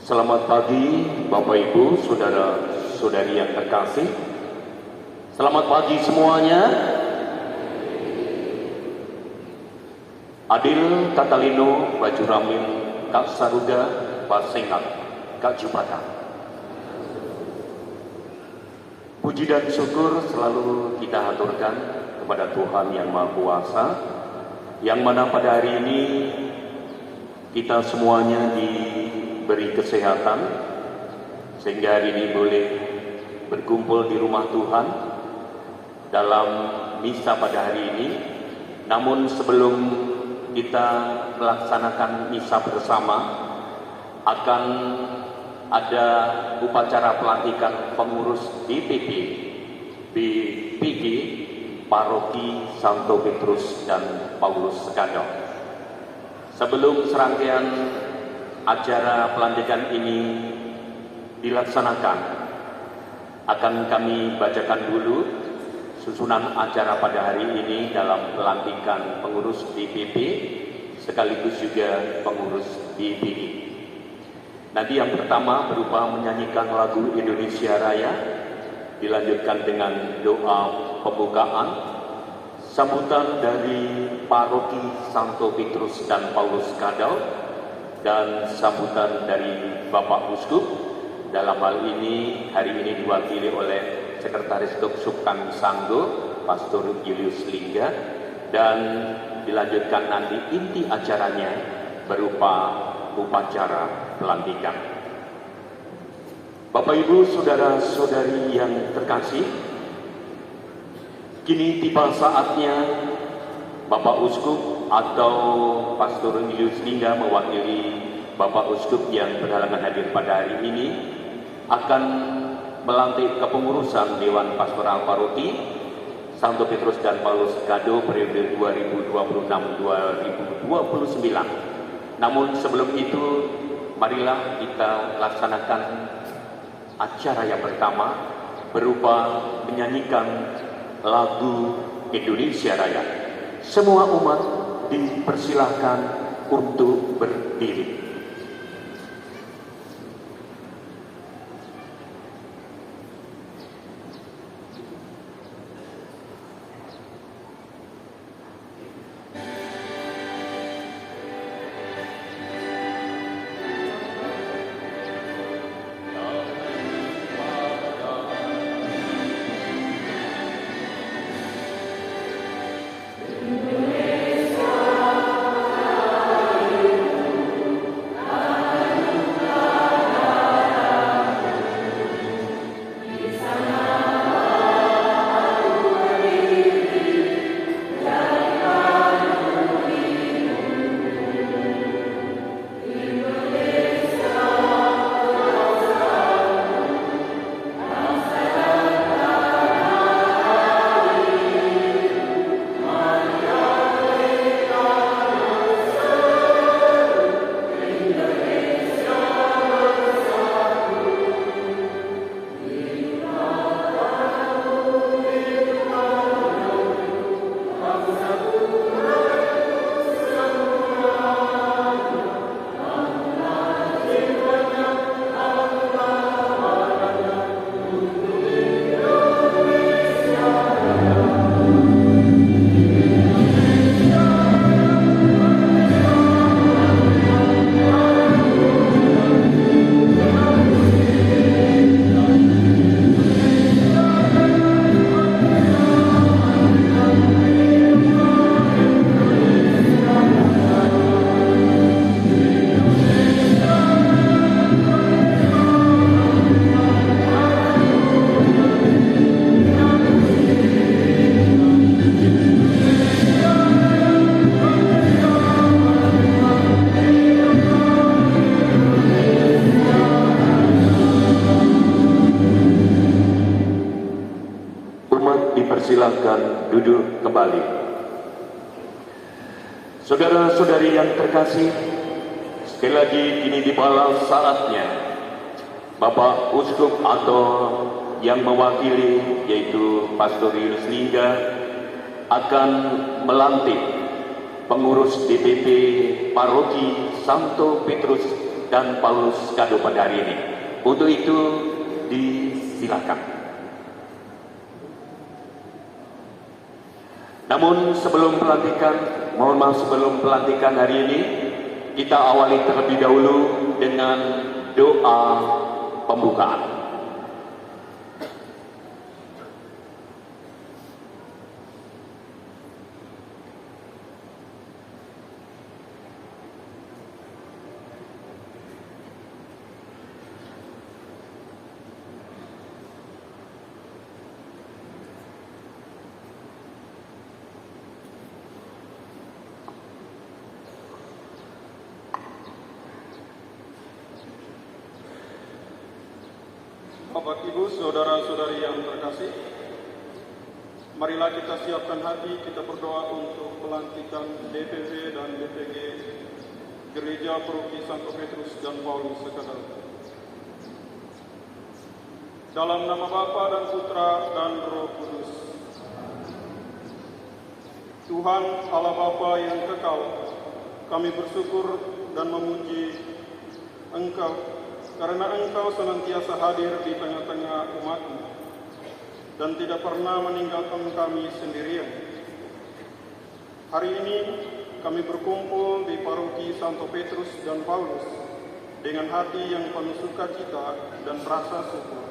Selamat pagi Bapak Ibu, Saudara-saudari yang terkasih. Selamat pagi semuanya. Adil Katalino Baju Ramin Kak Saruda Pak Sengkak Kak Jupata. Puji dan syukur selalu kita haturkan kepada Tuhan Yang Maha Kuasa, yang mana pada hari ini kita semuanya diberi kesehatan sehingga hari ini boleh berkumpul di rumah Tuhan dalam misa pada hari ini. Namun sebelum kita melaksanakan misa bersama, akan ada upacara pelantikan pengurus DPP BPG Paroki Santo Petrus dan Paulus Gadau. Sebelum serangkaian acara pelantikan ini dilaksanakan, akan kami bacakan dulu susunan acara pada hari ini dalam pelantikan pengurus DPP sekaligus juga pengurus BPG. Nanti yang pertama berupa menyanyikan lagu Indonesia Raya, dilanjutkan dengan doa pembukaan, sambutan dari Paroki Santo Petrus dan Paulus Gadau, dan sambutan dari Bapak Uskup. Dalam hal ini, hari ini diwakili oleh Sekretaris Duksup kami Sanggo, Pastor Julius Lingga, dan dilanjutkan nanti inti acaranya berupa upacara pelantikan. Bapak Ibu, saudara-saudari yang terkasih, kini tiba saatnya Bapak Uskup atau Pastor Julius Lingga mewakili Bapak Uskup yang berhalangan hadir pada hari ini akan melantik kepengurusan Dewan Pastoral Paroki Santo Petrus dan Paulus Gadau periode 2026-2029. Namun sebelum itu, marilah kita laksanakan acara yang pertama berupa menyanyikan lagu Indonesia Raya. Semua umat dipersilahkan untuk berdiri. Silakan duduk kembali. Saudara-saudari yang terkasih, sekali lagi ini tibalah saatnya Bapak Uskup atau yang mewakili yaitu Pastor Julius Lingga akan melantik pengurus DPP Paroki Santo Petrus dan Paulus Kado pada hari ini. Untuk itu disilakan. Namun sebelum pelantikan hari ini, kita awali terlebih dahulu dengan doa pembukaan. Bapak, Ibu, saudara-saudari yang terkasih, marilah kita siapkan hati, kita berdoa untuk pelantikan DPP dan DPG Gereja Paroki Santo Petrus dan Paulus Sekadau. Dalam nama Bapa dan Putra dan Roh Kudus. Tuhan Allah Bapa yang kekal, kami bersyukur dan memuji Engkau karena Engkau senantiasa hadir di tengah-tengah umat-Mu dan tidak pernah meninggalkan kami sendirian. Hari ini kami berkumpul di Paroki Santo Petrus dan Paulus dengan hati yang penuh sukacita dan rasa syukur.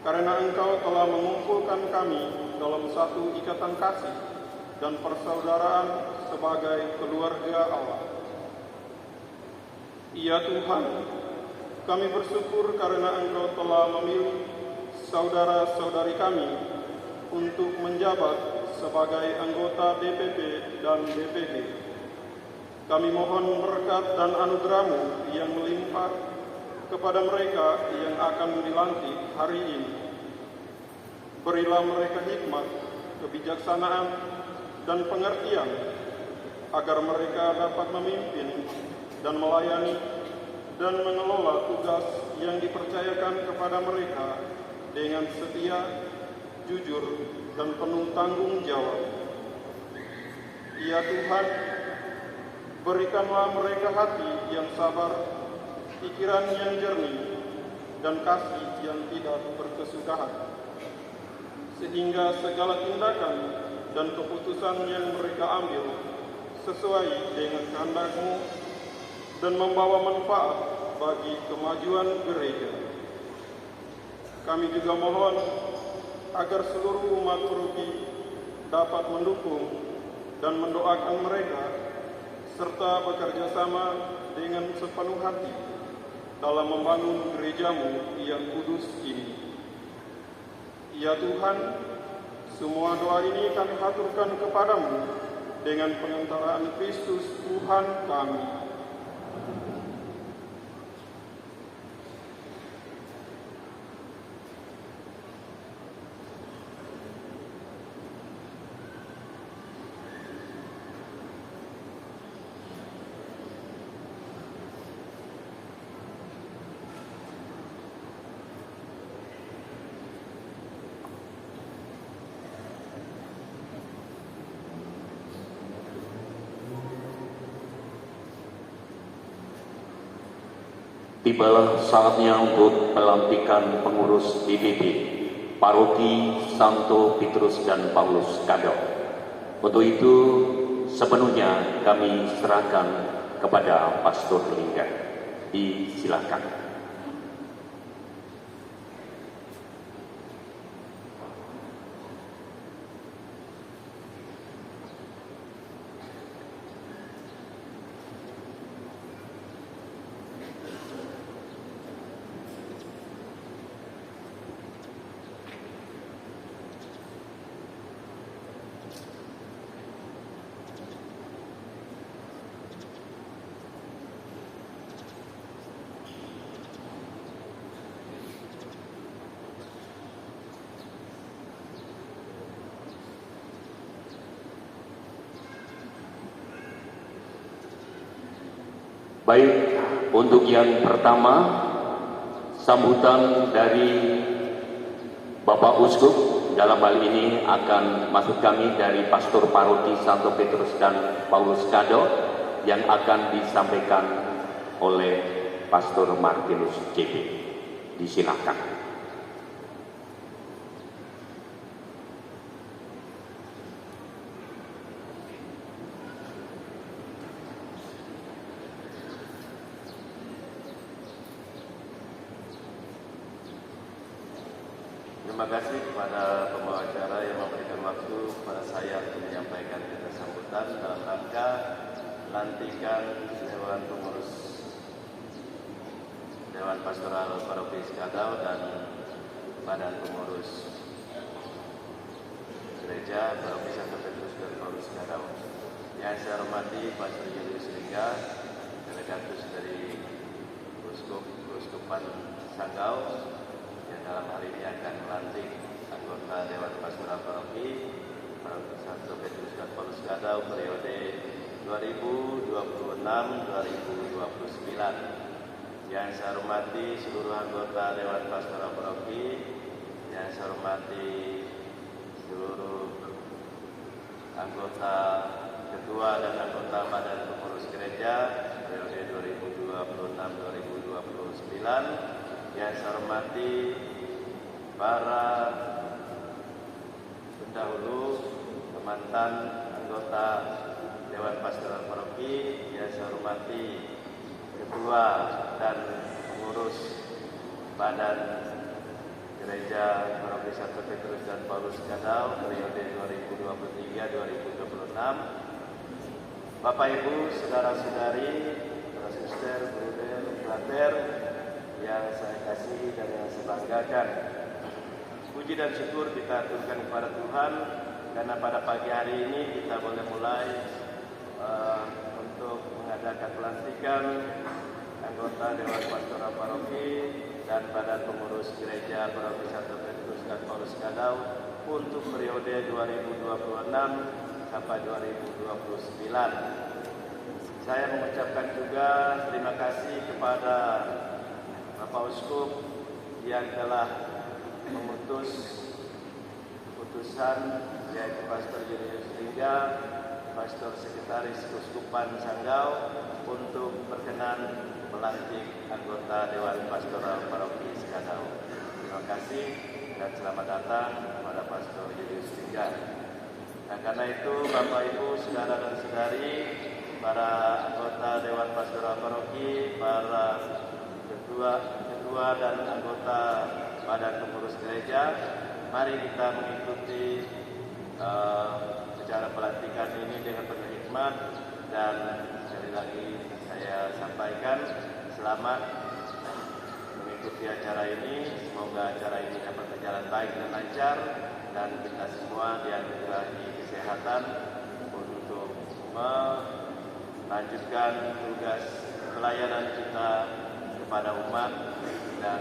Karena Engkau telah mengumpulkan kami dalam satu ikatan kasih dan persaudaraan sebagai keluarga Allah. Ya Tuhan, kami bersyukur karena Engkau telah memilih saudara-saudari kami untuk menjabat sebagai anggota DPP dan DPG. Kami mohon berkat dan anugerah-Mu yang melimpah kepada mereka yang akan dilantik hari ini. Berilah mereka hikmat, kebijaksanaan, dan pengertian agar mereka dapat memimpin dan melayani dan mengelola tugas yang dipercayakan kepada mereka dengan setia, jujur, dan penuh tanggung jawab. Ya Tuhan, berikanlah mereka hati yang sabar, pikiran yang jernih, dan kasih yang tidak berkesudahan, sehingga segala tindakan dan keputusan yang mereka ambil sesuai dengan kehendak-Mu dan membawa manfaat bagi kemajuan gereja. Kami juga mohon agar seluruh umat paroki dapat mendukung dan mendoakan mereka serta bekerja sama dengan sepenuh hati dalam membangun gereja-Mu yang kudus ini. Ya Tuhan, semua doa ini kami haturkan kepadamu dengan pengantaraan Kristus Tuhan kami. Tibalah saatnya untuk pelantikan pengurus DPP Paroki Santo Petrus dan Paulus Kado. Untuk itu sepenuhnya kami serahkan kepada Pastor Lingga. Disilakan. Baik, untuk yang pertama, sambutan dari Bapak Uskup, dalam hal ini akan maksud kami dari Pastor Paroki Santo Petrus dan Paulus Kado, yang akan disampaikan oleh Pastor Martinus JP. Disilakan. Terima kasih kepada pembawa acara yang memberikan waktu kepada saya untuk menyampaikan kata sambutan dalam rangka pelantikan Dewan Pengurus Dewan Pastoral Paroki Skadau dan Badan Pengurus Gereja Paroki Santo Petrus dan Paulus Skadau. Yang saya hormati Pastor Julius Lingga, delegatus dari Keuskupan Sanggau, yang dalam hari ini akan melantik anggota Dewan Pastoral Paroki Santo Petrus dan Paulus Skadau periode 2026-2029. Yang saya hormati seluruh anggota Dewan Pastoral Paroki, yang saya hormati seluruh anggota ketua dan anggota Badan Pengurus Gereja periode 2026-2029. Yang saya hormati para pendahulu, mantan anggota Dewan Pastoral Paroki, yang saya hormati ketua dan pengurus Badan Gereja Paroki Santo Petrus dan Paulus Skadau periode 2023-2026. Bapak Ibu, saudara-saudari, para suster, bruder, frater yang saya kasihi dan yang saya banggakan. Puji dan syukur kita aturkan kepada Tuhan karena pada pagi hari ini kita boleh mulai untuk mengadakan pelantikan anggota Dewan Pastoral Paroki dan Badan Pengurus Gereja Paroki Santo Petrus dan Paulus Skadau untuk periode 2026 sampai 2029. Saya mengucapkan juga terima kasih kepada Bapak Uskup yang telah memutus keputusan, yaitu Pastor Julius Lingga, Pastor Sekretaris Keuskupan Sanggau, untuk berkenan melantik anggota Dewan Pastoral Paroki Skadau. Terima kasih dan selamat datang kepada Pastor Julius Lingga. Dan karena itu, Bapak Ibu, saudara dan saudari, para anggota Dewan Pastoral Paroki, para ketua dan anggota Badan Pengurus Gereja, mari kita mengikuti acara pelantikan ini dengan penuh hikmat. Dan sekali lagi saya sampaikan selamat mengikuti acara ini. Semoga acara ini dapat berjalan baik dan lancar, dan kita semua dianugerahi kesehatan untuk melanjutkan tugas pelayanan kita kepada umat, dan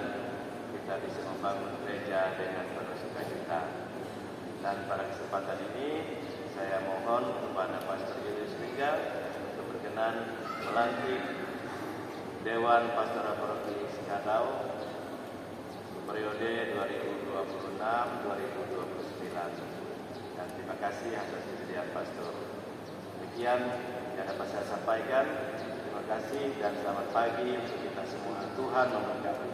kita bisa membangun gereja dengan penuh sukacita. Dan pada kesempatan ini saya mohon kepada Pastor Julius Lingga untuk berkenan melantik Dewan Pastoral Paroki Skadau periode 2026-2029. Dan terima kasih atas kesediaan Pastor. Demikian yang dapat saya sampaikan. Terima kasih dan selamat pagi untuk kita semua. Tuhan memberkati.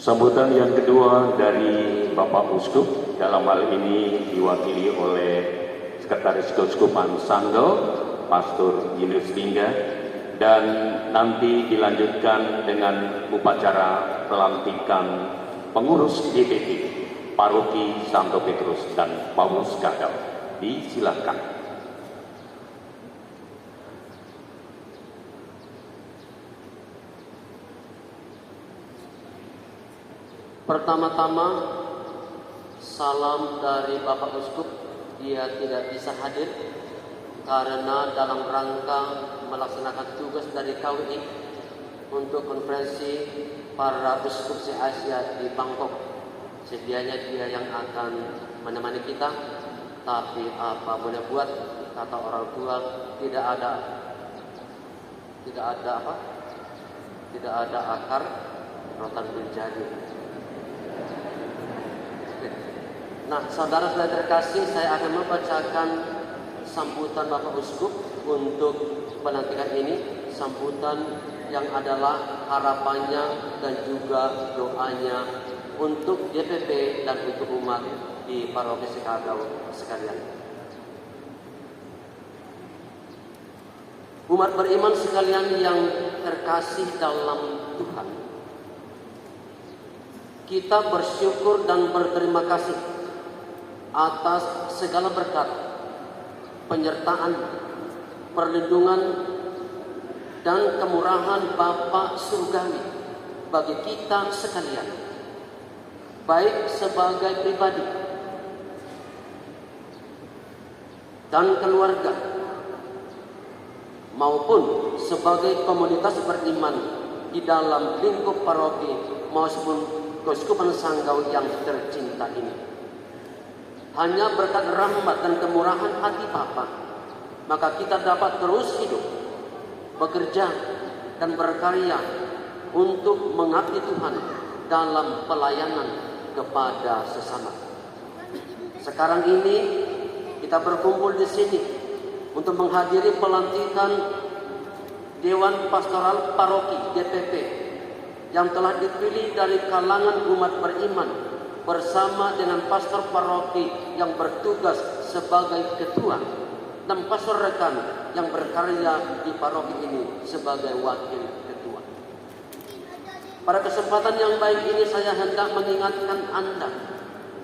Sambutan yang kedua dari Bapak Uskup, dalam hal ini diwakili oleh Sekretaris Keuskupan Sanggau, Pastor Julius Lingga, dan nanti dilanjutkan dengan upacara pelantikan pengurus DPP Paroki Santo Petrus dan Paulus Skadau. Disilakan. Pertama-tama, salam dari Bapak Uskup. Dia tidak bisa hadir karena dalam rangka melaksanakan tugas dari KWI untuk konferensi para uskup se-Asia di Bangkok. Sedianya dia yang akan menemani kita, tapi apa boleh buat, kata orang tua, tidak ada akar rotan menjadi. Nah, saudara-saudara terkasih, saya akan membacakan sambutan Bapak Uskup untuk pelantikan ini, sambutan yang adalah harapannya dan juga doanya untuk DPP dan untuk umat di Paroki Sekadau sekalian. Umat beriman sekalian yang terkasih dalam Tuhan, kita bersyukur dan berterima kasih atas segala berkat, penyertaan, perlindungan, dan kemurahan Bapa Surgawi bagi kita sekalian, baik sebagai pribadi dan keluarga, maupun sebagai komunitas beriman di dalam lingkup paroki maupun Keuskupan Sanggau yang tercinta ini. Hanya berkat rahmat dan kemurahan hati Bapa, maka kita dapat terus hidup, bekerja, dan berkarya untuk mengabdi Tuhan dalam pelayanan kepada sesama. Sekarang ini kita berkumpul di sini untuk menghadiri pelantikan Dewan Pastoral Paroki DPP yang telah dipilih dari kalangan umat beriman bersama dengan pastor paroki yang bertugas sebagai ketua dan pastor rekan yang berkarya di paroki ini sebagai wakil ketua. Pada kesempatan yang baik ini saya hendak mengingatkan Anda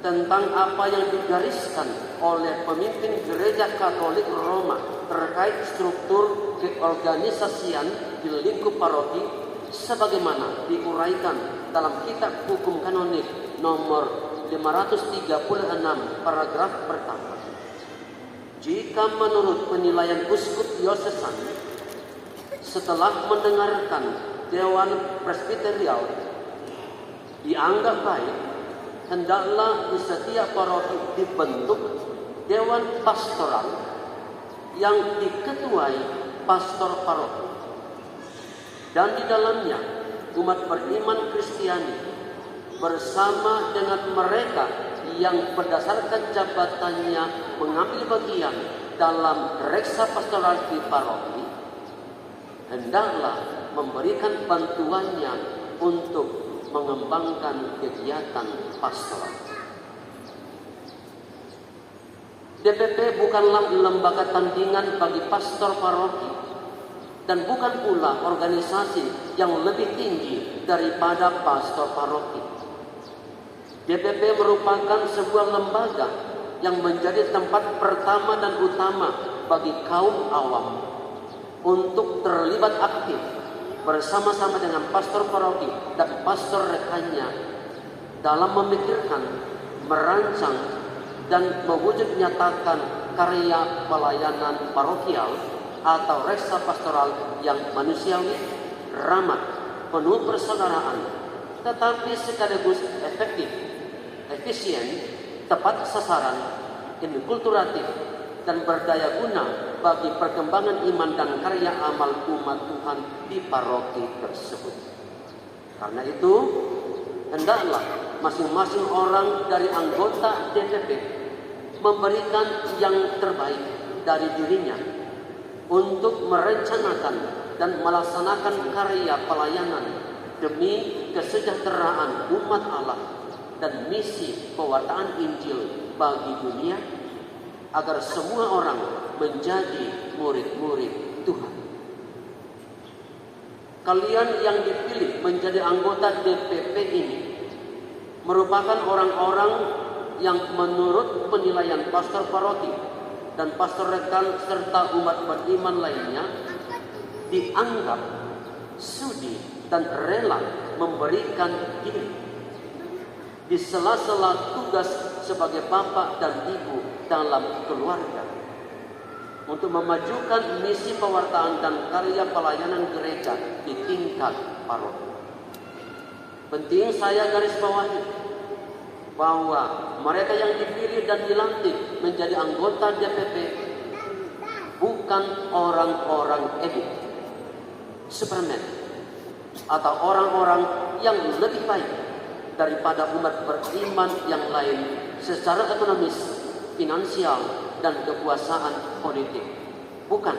tentang apa yang digariskan oleh pemimpin Gereja Katolik Roma terkait struktur keorganisasian di lingkup paroki sebagaimana diuraikan dalam Kitab Hukum Kanonik nomor 536 paragraf pertama. Jika menurut penilaian uskup diosesan setelah mendengarkan Dewan Presbiterial dianggap baik, hendaklah di setiap paroki dibentuk Dewan Pastoral yang diketuai pastor paroki, dan di dalamnya umat beriman Kristiani bersama dengan mereka yang berdasarkan jabatannya mengambil bagian dalam reksa pastoral di paroki, hendaklah memberikan bantuannya untuk mengembangkan kegiatan pastoral. DPP bukanlah lembaga tandingan bagi pastor paroki dan bukan pula organisasi yang lebih tinggi daripada pastor paroki. DPP merupakan sebuah lembaga yang menjadi tempat pertama dan utama bagi kaum awam untuk terlibat aktif bersama-sama dengan pastor paroki dan pastor rekannya dalam memikirkan, merancang, dan mewujud nyatakan karya pelayanan parokial atau reksa pastoral yang manusiawi, ramah, penuh persaudaraan, tetapi sekaligus efektif, efisien, tepat sasaran, inkulturatif, dan berdaya guna bagi perkembangan iman dan karya amal umat Tuhan di paroki tersebut. Karena itu, hendaklah masing-masing orang dari anggota DPP memberikan yang terbaik dari dirinya untuk merencanakan dan melaksanakan karya pelayanan demi kesejahteraan umat Allah dan misi pewartaan Injil bagi dunia, agar semua orang menjadi murid-murid Tuhan. Kalian yang dipilih menjadi anggota DPP ini merupakan orang-orang yang menurut penilaian pastor paroki dan pastor rekan serta umat beriman lainnya dianggap sudi dan rela memberikan diri di sela-sela tugas sebagai bapak dan ibu dalam keluarga untuk memajukan misi pewartaan dan karya pelayanan gereja di tingkat paroki. Penting saya garis bawahi bahwa mereka yang dipilih dan dilantik menjadi anggota DPP bukan orang-orang elit, Superman, atau orang-orang yang lebih baik daripada umat beriman yang lain secara ekonomis, finansial, dan kekuasaan politik. Bukan.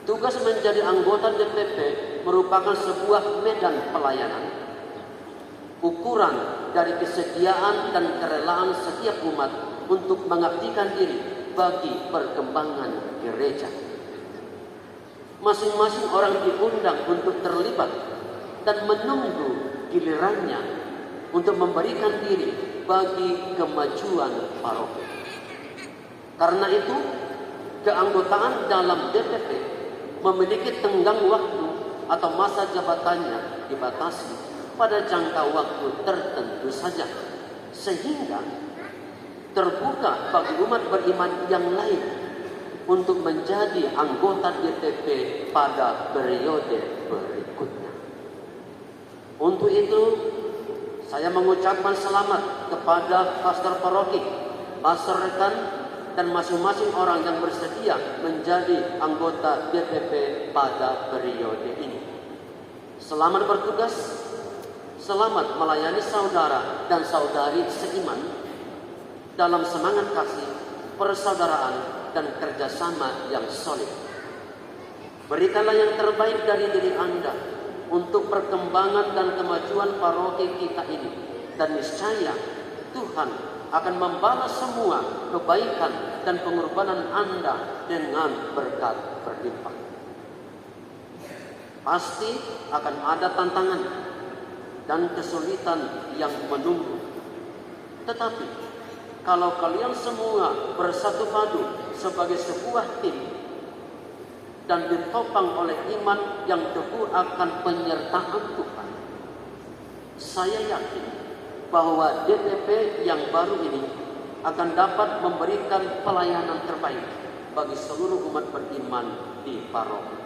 Tugas menjadi anggota DPP merupakan sebuah medan pelayanan. Ukuran dari kesediaan dan kerelaan setiap umat untuk mengabdikan diri bagi perkembangan gereja. Masing-masing orang diundang untuk terlibat dan menunggu gilirannya untuk memberikan diri bagi kemajuan paroki. Karena itu, keanggotaan dalam DPP memiliki tenggang waktu atau masa jabatannya dibatasi pada jangka waktu tertentu saja, sehingga terbuka bagi umat beriman yang lain untuk menjadi anggota DPP pada periode berikutnya. Untuk itu, saya mengucapkan selamat kepada pastor paroki, pastor rekan, dan masing-masing orang yang bersedia menjadi anggota DPP pada periode ini. Selamat bertugas, selamat melayani saudara dan saudari seiman dalam semangat kasih, persaudaraan, dan kerjasama yang solid. Berikanlah yang terbaik dari diri Anda untuk perkembangan dan kemajuan paroki kita ini, dan niscaya Tuhan akan membalas semua kebaikan dan pengorbanan Anda dengan berkat berlimpah. Pasti akan ada tantangan dan kesulitan yang menunggu. Tetapi kalau kalian semua bersatu padu sebagai sebuah tim dan ditopang oleh iman yang teguh akan penyertaan Tuhan, saya yakin bahwa DPP yang baru ini akan dapat memberikan pelayanan terbaik bagi seluruh umat beriman di paroki.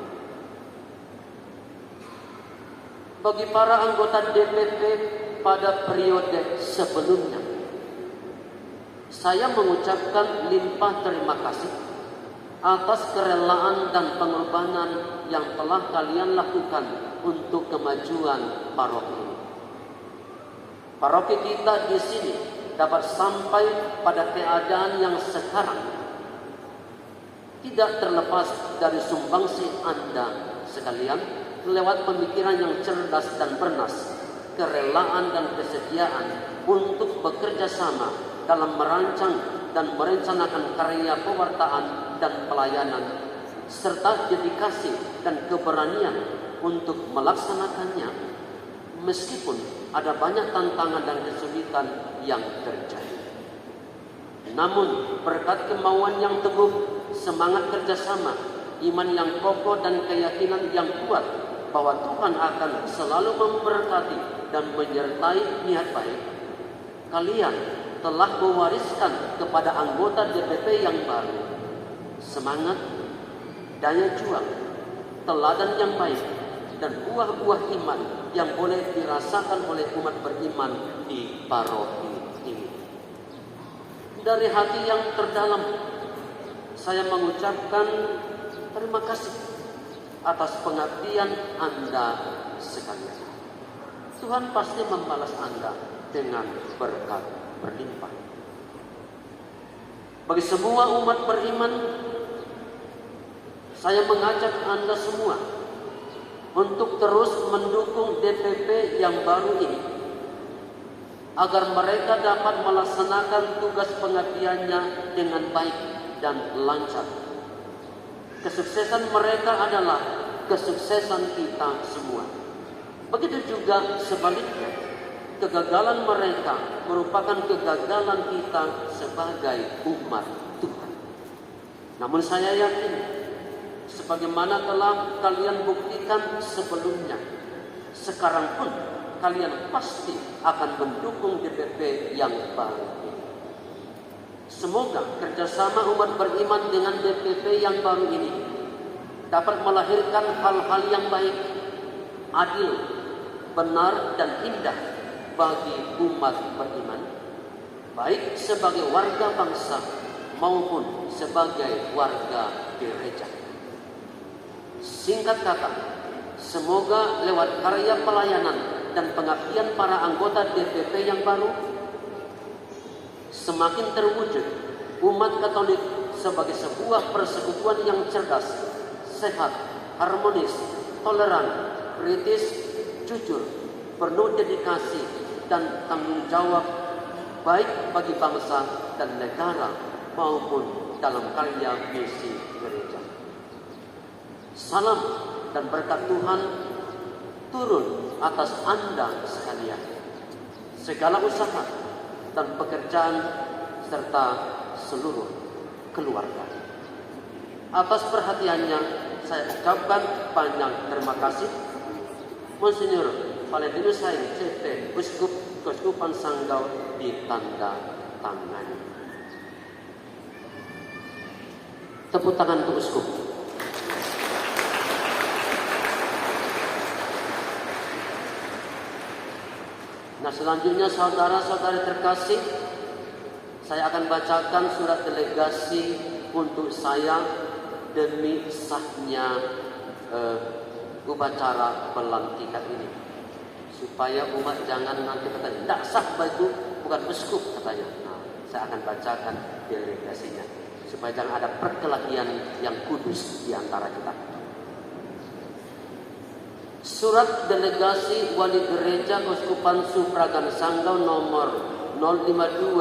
Bagi para anggota DPP pada periode sebelumnya, saya mengucapkan limpah terima kasih atas kerelaan dan pengorbanan yang telah kalian lakukan untuk kemajuan paroki ini. Paroki kita di sini dapat sampai pada keadaan yang sekarang tidak terlepas dari sumbangsi Anda sekalian lewat pemikiran yang cerdas dan bernas, kerelaan dan kesediaan untuk bekerja sama dalam merancang dan merencanakan karya pewartaan dan pelayanan, serta dedikasi dan keberanian untuk melaksanakannya meskipun ada banyak tantangan dan kesulitan yang terjadi. Namun berkat kemauan yang teguh, semangat kerjasama, iman yang kokoh, dan keyakinan yang kuat bahwa Tuhan akan selalu memberkati dan menyertai niat baik, kalian telah mewariskan kepada anggota DPP yang baru semangat, daya juang, teladan yang baik, dan buah-buah iman yang boleh dirasakan oleh umat beriman di paroki ini. Dari hati yang terdalam, saya mengucapkan terima kasih atas pengabdian Anda sekalian. Tuhan pasti membalas Anda dengan berkat berlimpah. Bagi semua umat beriman, saya mengajak Anda semua untuk terus mendukung DPP yang baru ini, agar mereka dapat melaksanakan tugas pengabdiannya dengan baik dan lancar. Kesuksesan mereka adalah kesuksesan kita semua. Begitu juga sebaliknya, kegagalan mereka merupakan kegagalan kita sebagai umat Tuhan. Namun saya yakin, sebagaimana telah kalian buktikan sebelumnya, sekarang pun kalian pasti akan mendukung DPP yang baru ini. Semoga kerjasama umat beriman dengan DPP yang baru ini dapat melahirkan hal-hal yang baik, adil, benar, dan indah bagi umat beriman, baik sebagai warga bangsa maupun sebagai warga gereja. Singkat kata, Semoga lewat karya pelayanan dan pengabdian para anggota DPP yang baru, semakin terwujud umat Katolik sebagai sebuah persekutuan yang cerdas, sehat, harmonis, toleran, kritis, jujur, penuh dedikasi dan tanggung jawab baik bagi bangsa dan negara maupun dalam karya misi gereja. Salam dan berkat Tuhan turun atas Anda sekalian. Segala usaha dan pekerjaan serta seluruh keluarga. Atas perhatiannya saya ucapkan banyak terima kasih. Monsinyur Valentinus Sain CP, Uskup Keuskupan Sanggau, ditandatangani. Tepuk tangan untuk Uskup. Nah, selanjutnya saudara-saudari terkasih, saya akan bacakan surat delegasi untuk saya demi sahnya upacara pelantikan ini, supaya umat jangan nanti kata tidak sah, itu bukan uskup katanya. Nah, saya akan bacakan delegasinya supaya jangan ada perkelahian yang kudus di antara kita. Surat delegasi Wali Gereja Keuskupan Supragan Sanggau nomor 052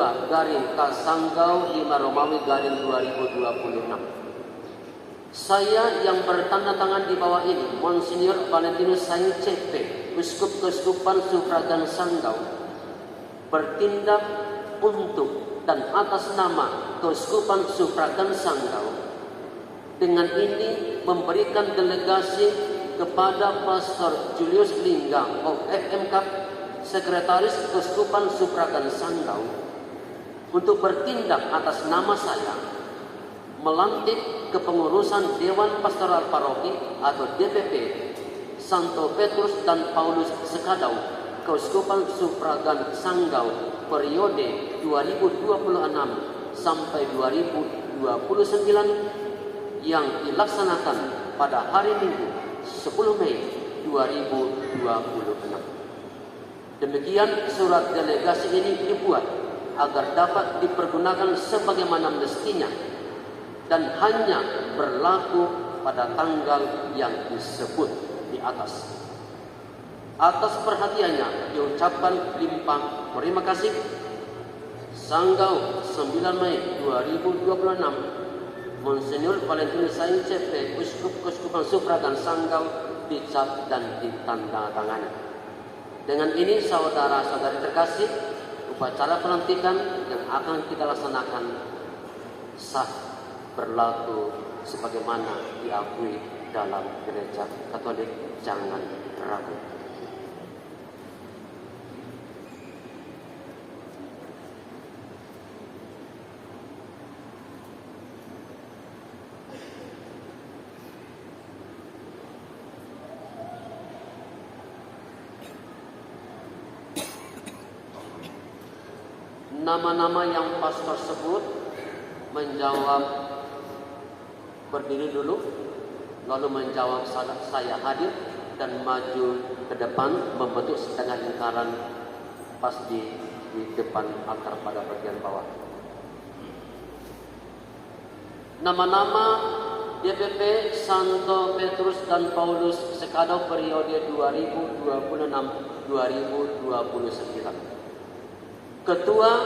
Sanggau 5 Romawi 2026. Saya yang bertanda tangan di bawah ini, Monsinyur Valentinus Sain CP, Uskup Keuskupan Supragan Sanggau, bertindak untuk dan atas nama Keuskupan Supragan Sanggau, dengan ini memberikan delegasi kepada Pastor Julius Lingga OFMK, Sekretaris Keuskupan Supragan Sanggau, untuk bertindak atas nama saya melantik kepengurusan Dewan Pastoral Paroki atau DPP Santo Petrus dan Paulus Sekadau, Keuskupan Supragan Sanggau periode 2026 sampai 2029 yang dilaksanakan pada hari Minggu 10 Mei 2026. Demikian surat delegasi ini dibuat agar dapat dipergunakan sebagaimana mestinya dan hanya berlaku pada tanggal yang disebut di atas. Atas perhatiannya diucapkan limpah terima kasih. Sanggau 9 Mei 2026. Monsinyur Valentinus Sain CP, Uskup Keuskupan Supragan Sanggau, dicap dan ditandatangani. Dengan ini saudara-saudari terkasih, upacara pelantikan yang akan kita laksanakan sah berlaku sebagaimana diakui dalam Gereja Katolik. Jangan ragu. Nama-nama yang pastor sebut menjawab berdiri dulu, lalu menjawab saya hadir dan maju ke depan membentuk setengah lingkaran pas di depan altar pada bagian bawah. Nama-nama DPP Santo Petrus dan Paulus Sekadau periode 2026-2029. Ketua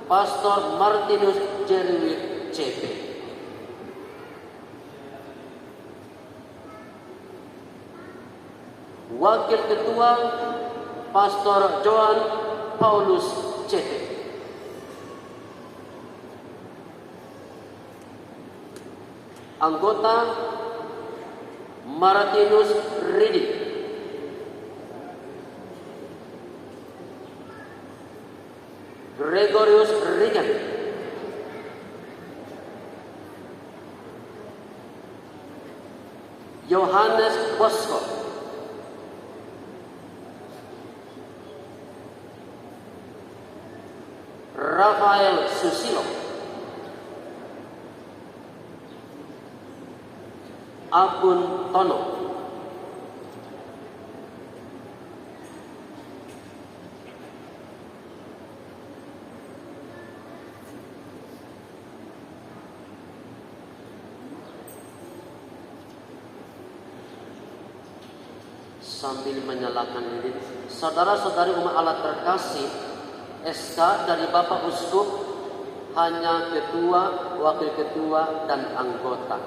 Pastor Martinus Jerwin CP. Wakil Ketua Pastor Joan Paulus CP. Anggota Martinus Ridi. Gregorius Regan. Yohanes Bosco. Rafael Susilo. Abun Tono. sambil menyalakan lilin. Saudara-saudari umat Allah terkasih, SK dari Bapak Uskup hanya ketua, wakil ketua, dan anggota.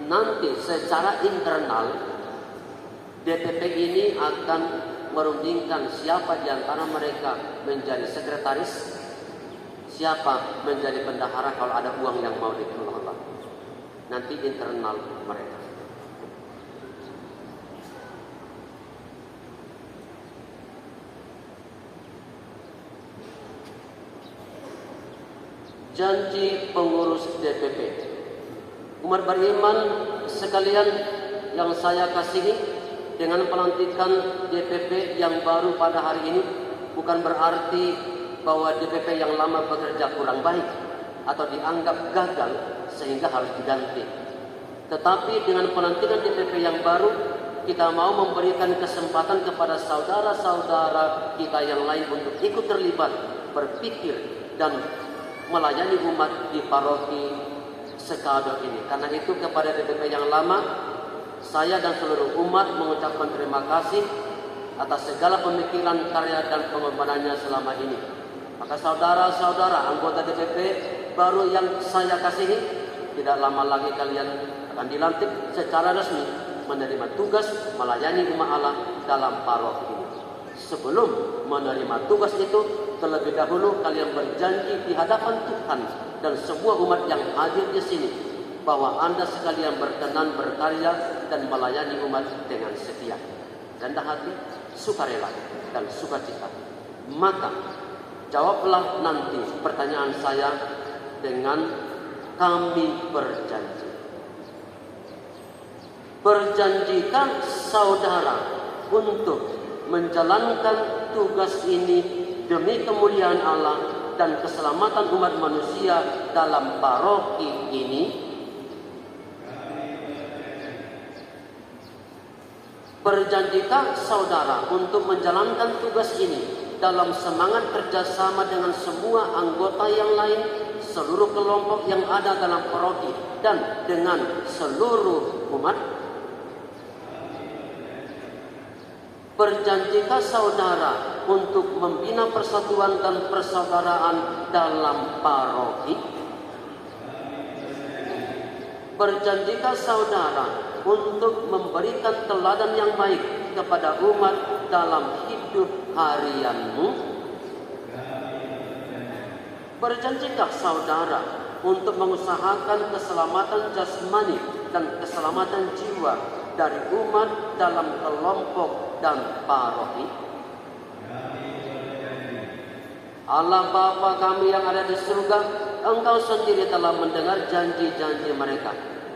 Nanti secara internal DPP ini akan merundingkan siapa di antara mereka menjadi sekretaris, siapa menjadi bendahara kalau ada uang yang mau dikelola. Nanti internal mereka. Janji pengurus DPP. Umat beriman sekalian yang saya kasihi, dengan pelantikan DPP yang baru pada hari ini bukan berarti bahwa DPP yang lama bekerja kurang baik atau dianggap gagal sehingga harus diganti. Tetapi dengan pelantikan DPP yang baru, kita mau memberikan kesempatan kepada saudara-saudara kita yang lain untuk ikut terlibat, berpikir, dan melayani umat di paroki Sekado ini. Karena itu kepada DPP yang lama, saya dan seluruh umat mengucapkan terima kasih atas segala pemikiran, karya, dan pengorbanannya selama ini. Maka saudara-saudara anggota DPP baru yang saya kasihi, tidak lama lagi kalian akan dilantik secara resmi menerima tugas melayani umat Allah dalam paroki ini. Sebelum menerima tugas itu, terlebih dahulu kalian berjanji di hadapan Tuhan dan semua umat yang hadir di sini bahwa Anda sekalian berkenan berkarya dan melayani umat dengan setia, rendah hati, sukarela, dan sukacita. Maka jawablah nanti pertanyaan saya dengan kami berjanji. Berjanjikah saudara untuk menjalankan tugas ini demi kemuliaan Allah dan keselamatan umat manusia dalam paroki ini? Berjanjikah saudara untuk menjalankan tugas ini dalam semangat kerjasama dengan semua anggota yang lain, seluruh kelompok yang ada dalam paroki, dan dengan seluruh umat? Berjanjikah saudara untuk membina persatuan dan persaudaraan dalam paroki? Berjanjikah saudara untuk memberikan teladan yang baik kepada umat dalam hidup harianmu? Berjanjikah saudara untuk mengusahakan keselamatan jasmani dan keselamatan jiwa dari umat dalam kelompok dan paroki? Allah Bapa kami yang ada di surga, Engkau sendiri telah mendengar janji-janji mereka.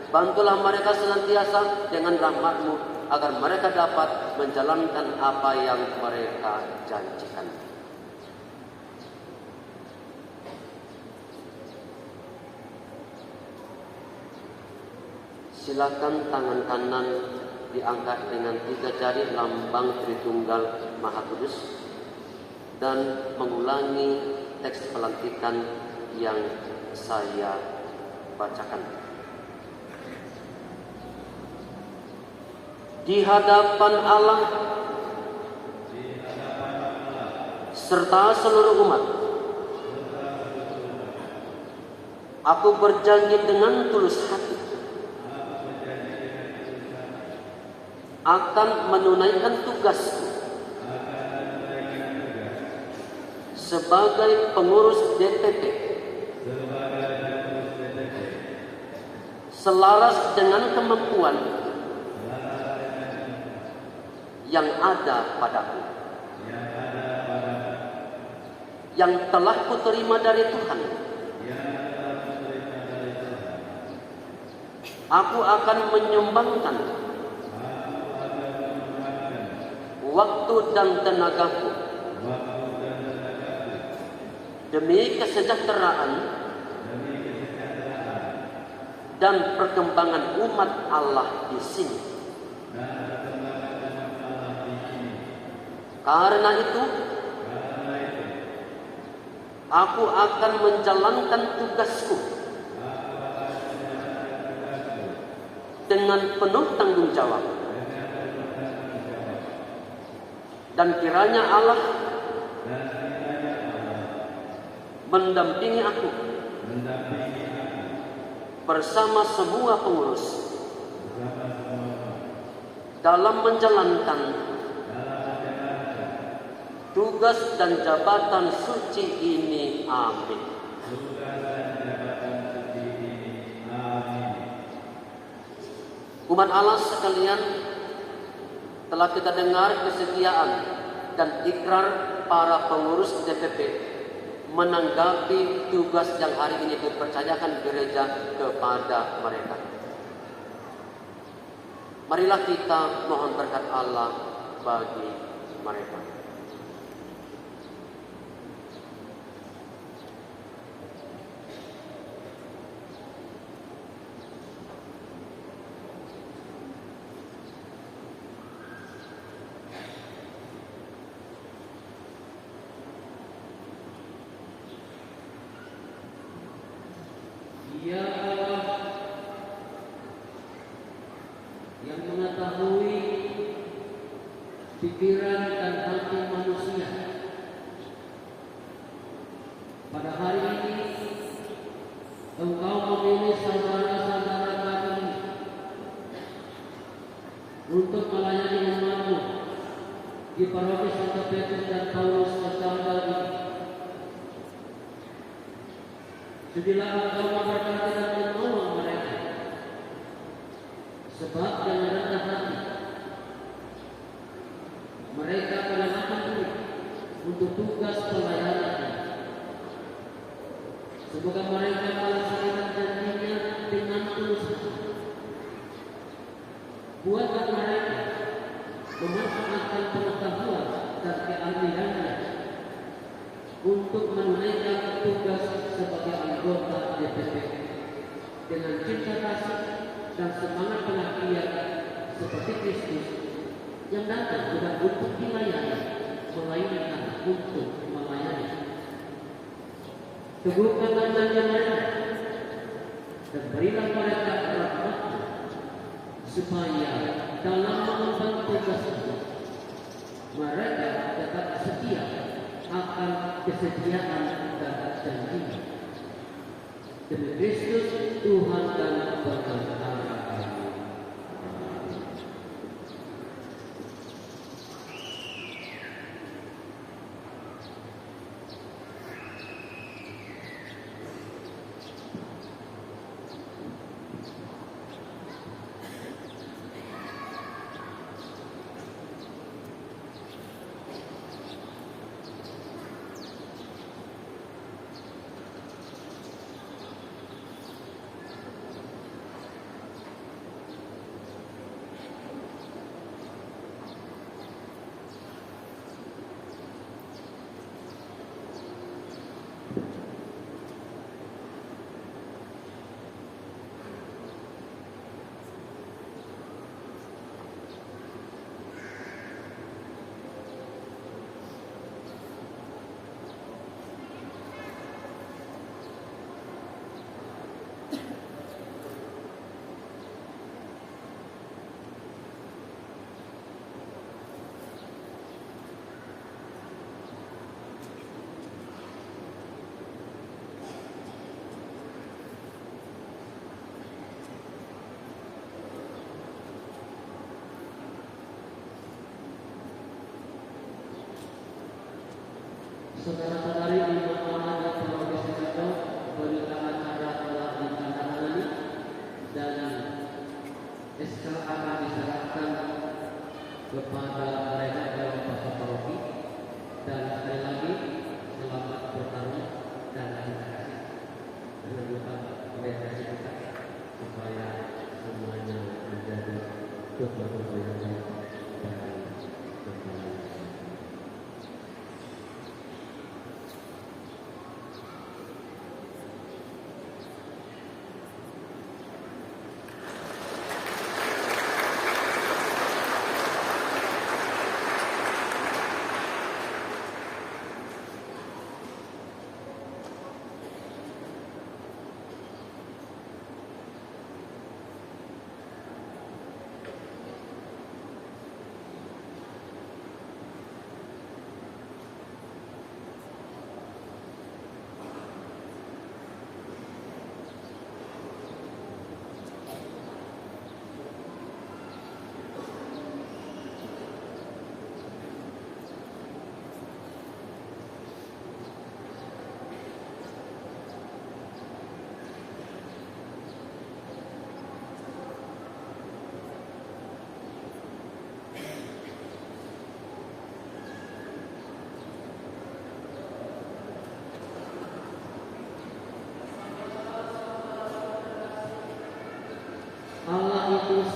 Bantulah mereka senantiasa dengan rahmat-Mu agar mereka dapat menjalankan apa yang mereka janjikan. Silakan tangan kanan diangkat dengan 3 jari lambang Tritunggal Maha Kudus dan mengulangi teks pelantikan yang saya bacakan. Di hadapan Allah serta seluruh umat, aku berjanji dengan tulus hati akan menunaikan tugasku sebagai pengurus DPP selaras dengan kemampuan yang ada padaku, yang telah kuterima dari Tuhan. Aku akan menyumbangkan waktu dan tenagaku demi kesejahteraan dan perkembangan umat Allah di sini. Karena itu, aku akan menjalankan tugasku dengan penuh tanggung jawab dan kiranya Allah mendampingi aku bersama semua pengurus dalam menjalankan tugas dan jabatan suci ini. Amin. Umat Allah sekalian, telah kita dengar kesetiaan dan ikrar para pengurus DPP menanggapi tugas yang hari ini dipercayakan gereja kepada mereka. Marilah kita mohon berkat Allah bagi mereka. Ya Allah yang mengetahui pikiran dan hati manusia, pada hari ini Engkau memilih saudara-saudara kami untuk melayani umat-Mu di Paroki Santo Petrus dan Paulus Escandal ini. Sudilah Engkau memberkati dan menolong mereka, sebab dengan rendah hati mereka menyerahkan diri untuk tugas pelayanan. Semoga mereka melaksanakan janjinya dengan tulus hati. Buatlah mereka memanfaatkan pengetahuan dan keahliannya untuk menunaikan tugas sebagai anggota DPP dengan cinta kasih dan semangat pengabdian seperti Kristus yang datang bukan untuk dilayani, melainkan untuk melayani. Teguhkan janji mereka dan berilah mereka rahmat-Mu supaya dalam mengemban tugas itu mereka tetap setia akan kesetiaan dan janji. Demi Kristus Tuhan dan Bapa kami. Saudara-saudari di mana dan Paroki Sekadau, berita acara telah ditandatangani dan SK akan diserahkan kepada mereka dalam Bapak Paroki. Dan sekali lagi selamat bertarung dan terima kasih. Dengan doa mediasi kita supaya semuanya menjadi keberhasilan dan keberhasilan.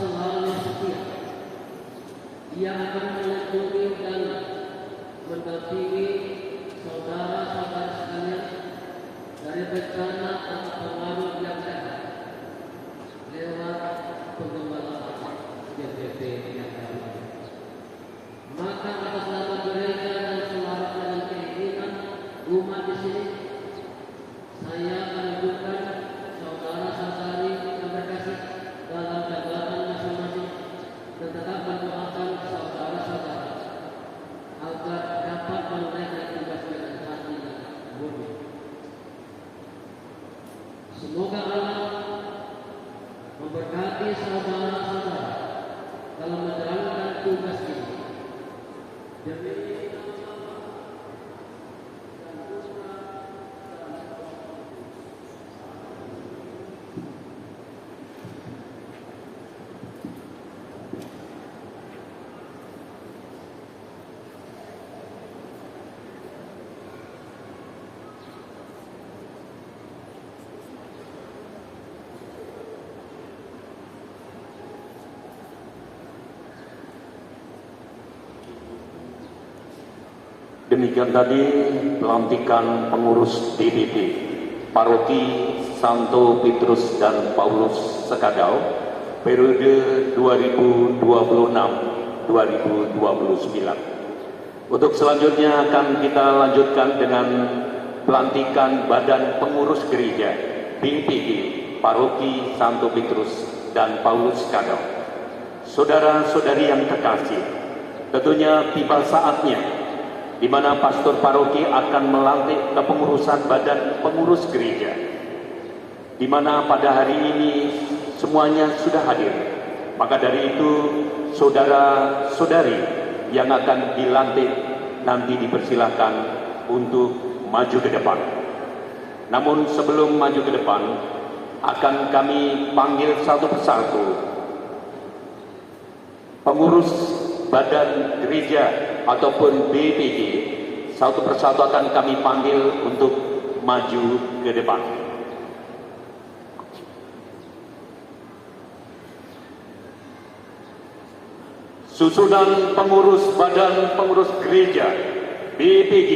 selalu setia. Ia akan melindungi dan mendampingi saudara-saudara sekalian dari bencana atau pengaruh yang jahat lewat pengembalaan GPP yang baru. Maka atas nama gereja dan selaras dengan keinginan umat di sini, saya menunjukkan saudara-saudari yang berkasih dalam jabatan masing-masing dan tetap mendoakan saudara-saudara agar dapat menunaikan tugas dengan hati yang murni. Semoga Allah memberkati saudara-saudara dalam menjalankan tugas ini. Demi Demikian tadi pelantikan pengurus DPP Paroki Santo Petrus dan Paulus Sekadau periode 2026-2029. Untuk selanjutnya akan kita lanjutkan dengan pelantikan Badan Pengurus Gereja BPG Paroki Santo Petrus dan Paulus Sekadau. Saudara-saudari yang terkasih, tentunya tiba saatnya di mana pastor paroki akan melantik kepengurusan badan pengurus gereja, di mana pada hari ini semuanya sudah hadir. Maka dari itu, saudara-saudari yang akan dilantik nanti dipersilahkan untuk maju ke depan. Namun sebelum maju ke depan, akan kami panggil satu persatu pengurus badan gereja ataupun BPG, satu persatu akan kami panggil untuk maju ke depan. Susunan pengurus badan pengurus gereja BPG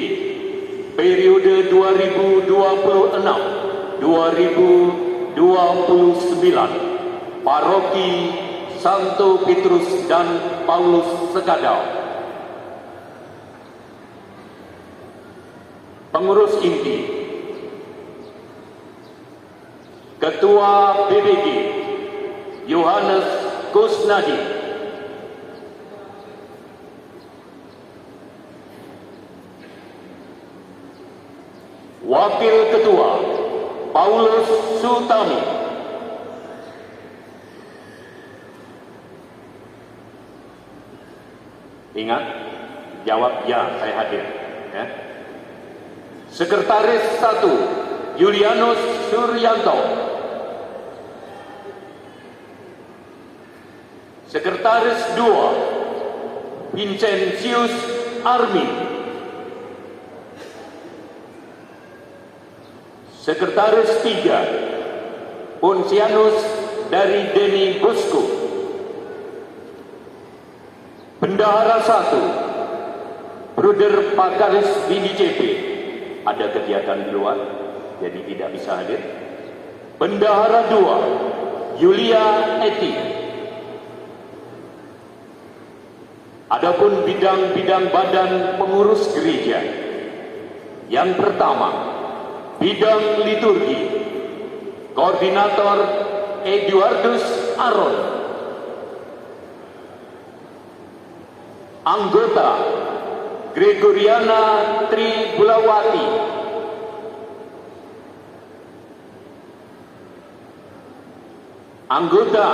periode 2026-2029 Paroki Santo Petrus dan Paulus Sekadau. Pengurus inti, Ketua BPG Yohanes Kusnadi, Wakil Ketua Paulus Sutami, ingat, jawab ya, saya hadir. Ya. Sekretaris 1 Julianus Suryanto, Sekretaris 2 Vincentius Armin, Sekretaris 3 Ponsianus dari Deni Bosco, Bendahara 1 Bruder Pakaris Bini CP, ada kegiatan di luar jadi tidak bisa hadir. Bendahara 2 Yulia Eti. Adapun bidang-bidang badan pengurus gereja, yang pertama bidang liturgi, Koordinator Eduardus Aron. Anggota Gregoriana Tri Bulawati. Anggota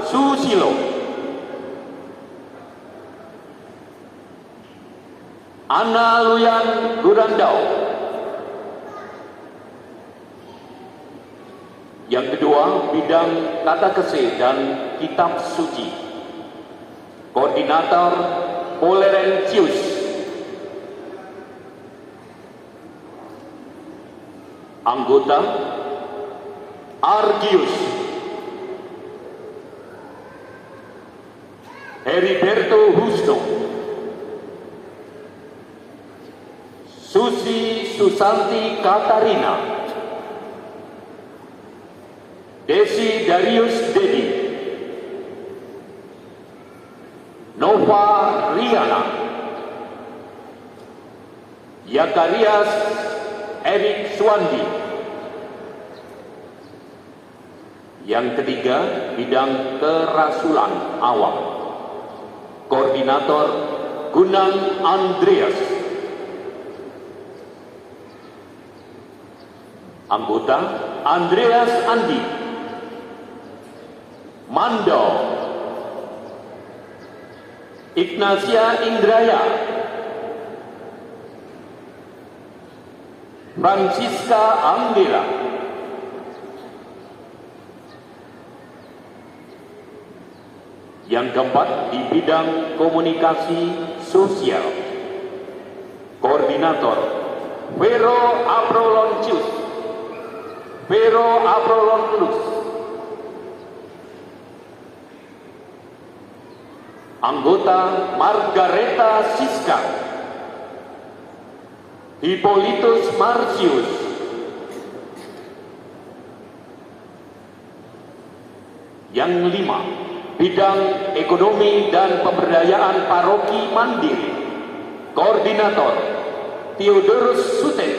Susilo. Ana Luyan Gurandau. Yang kedua, bidang kata kese dan kitab suci, Koordinator Polerencius. Anggota Argius. Heriberto Husno, Susi Susanti Katarina, Desi Darius Dedi, Nova Riana, Yakarias Erik Swandi. Yang ketiga, bidang kerasulan awam, Koordinator Gunang Andreas. Anggota Andreas Andi, Mando, Ignacia Indraya, Francisca Angela, yang keempat di bidang komunikasi sosial, Koordinator Vero Abrolonlus, anggota Margareta Siska, Hippolytus Marcius, yang lima, bidang ekonomi dan pemberdayaan paroki mandiri, Koordinator Theodorus Sutet,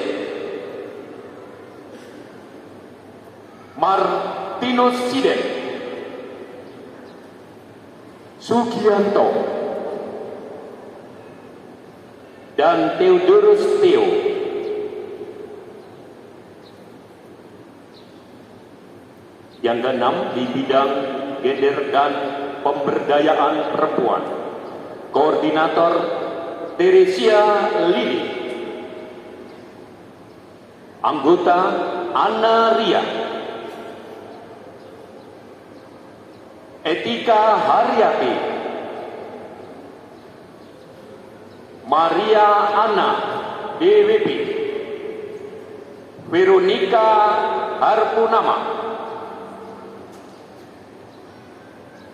Martinus Siden, Sugianto, dan Theodorus Theo. Yang keenam di bidang gender dan pemberdayaan perempuan, Koordinator Teresia Lili, anggota Anna Ria, Etika Haryati, Maria Ana DWP, Veronica Harpunama.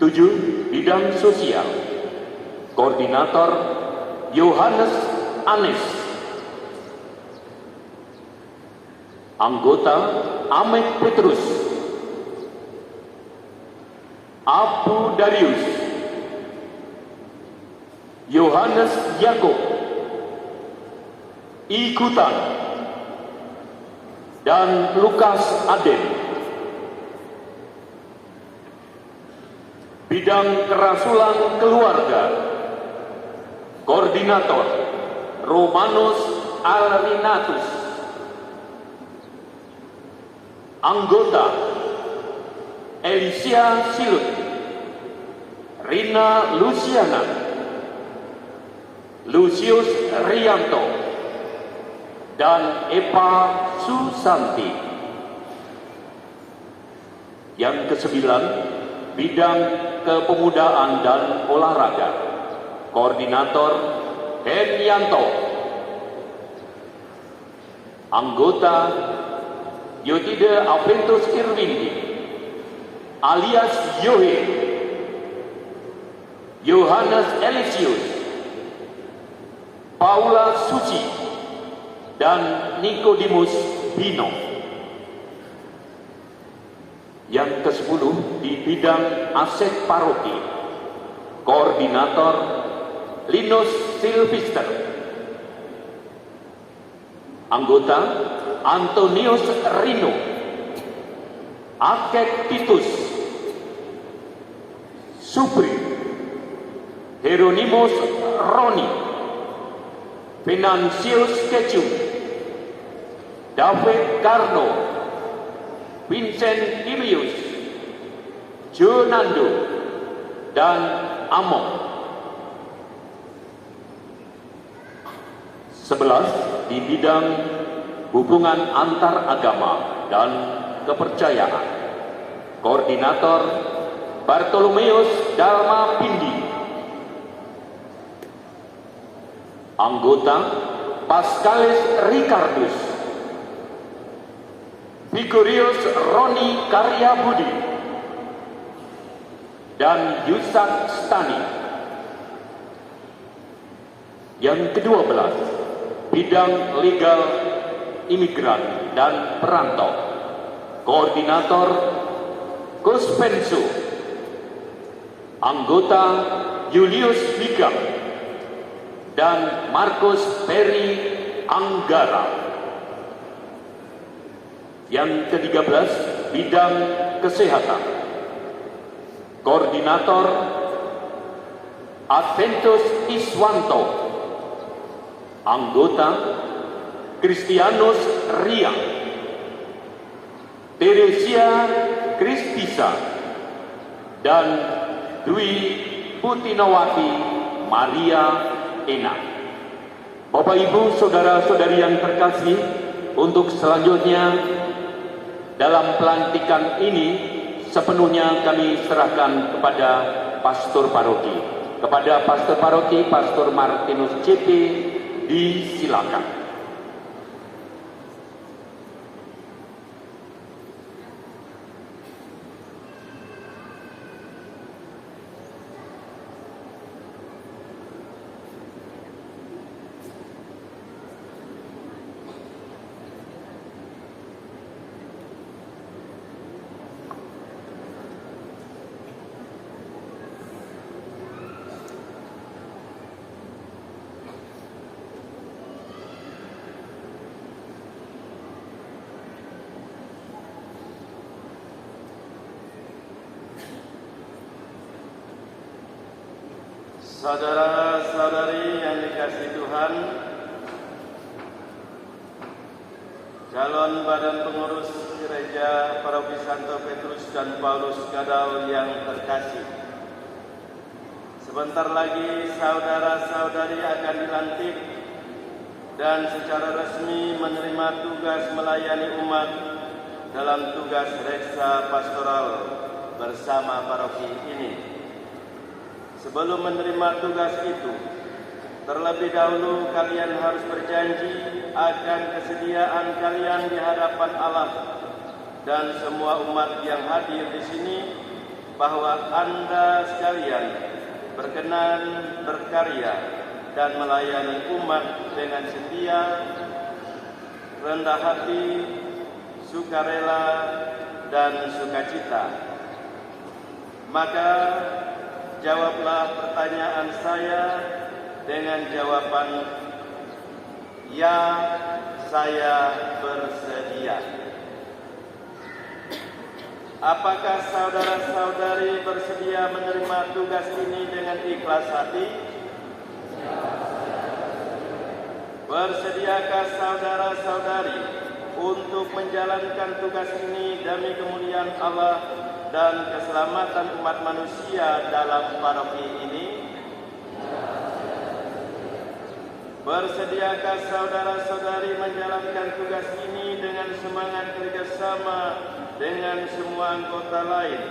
7. Bidang sosial, Koordinator Yohanes Anes, anggota Ahmed Petrus, Abu Darius, Yohanes Yakob, Ikutan, dan Lukas Aden. Bidang kerasulan keluarga, Koordinator Romanus Alrinatus, anggota Elisia Silut, Rina Luciana, Lucius Rianto, dan Eva Susanti. Yang kesembilan, bidang kepemudaan dan olahraga, Koordinator Henianto, anggota Yotide Aventus Irwindi alias Yohe, Yohanes Elisius, Paula Suci, dan Nikodemus Bino. Yang ke-10 di bidang aset paroki, Koordinator Linus Silvester, anggota Antonius Rino, Akek Titus, Supri, Hieronymus Roni, Venantius Kecum, David Carno, Vincent Ilius, Jonando, dan Amon. 11 di bidang hubungan antar agama dan kepercayaan, Koordinator Bartolomeus Dalma Pindi, anggota Pascalis Ricardus, Vigorius Roni Karya Budi, dan Yusak Stani. Yang ke-12, bidang legal imigran dan perantau, Koordinator Kuspensu, anggota Julius Bigam dan Markus Peri Anggara. Yang ke-13, bidang kesehatan, Koordinator Adventus Iswanto, anggota Christianus Riang, Teresia Kristisa, dan Dwi Putinawati Maria Ena. Bapak Ibu, saudara-saudari yang terkasih, untuk selanjutnya dalam pelantikan ini sepenuhnya kami serahkan kepada Pastor Paroki. Kepada Pastor Paroki, Pastor Martinus CP, disilakan. Saudara-saudari yang dikasihi Tuhan, calon badan pengurus gereja Paroki Santo Petrus dan Paulus Gadau yang terkasih, sebentar lagi saudara-saudari akan dilantik dan secara resmi menerima tugas melayani umat dalam tugas reksa pastoral bersama paroki ini. Sebelum menerima tugas itu, terlebih dahulu kalian harus berjanji akan kesediaan kalian di hadapan Allah dan semua umat yang hadir di sini, bahwa Anda sekalian berkenan berkarya dan melayani umat dengan setia, rendah hati, sukarela, dan sukacita. Maka jawablah pertanyaan saya dengan jawaban ya, saya bersedia. Apakah saudara-saudari bersedia menerima tugas ini dengan ikhlas hati? Bersediakah saudara-saudari untuk menjalankan tugas ini demi kemuliaan Allah dan keselamatan umat manusia dalam paroki ini? Bersediakah saudara-saudari menjalankan tugas ini dengan semangat kerjasama dengan semua anggota lain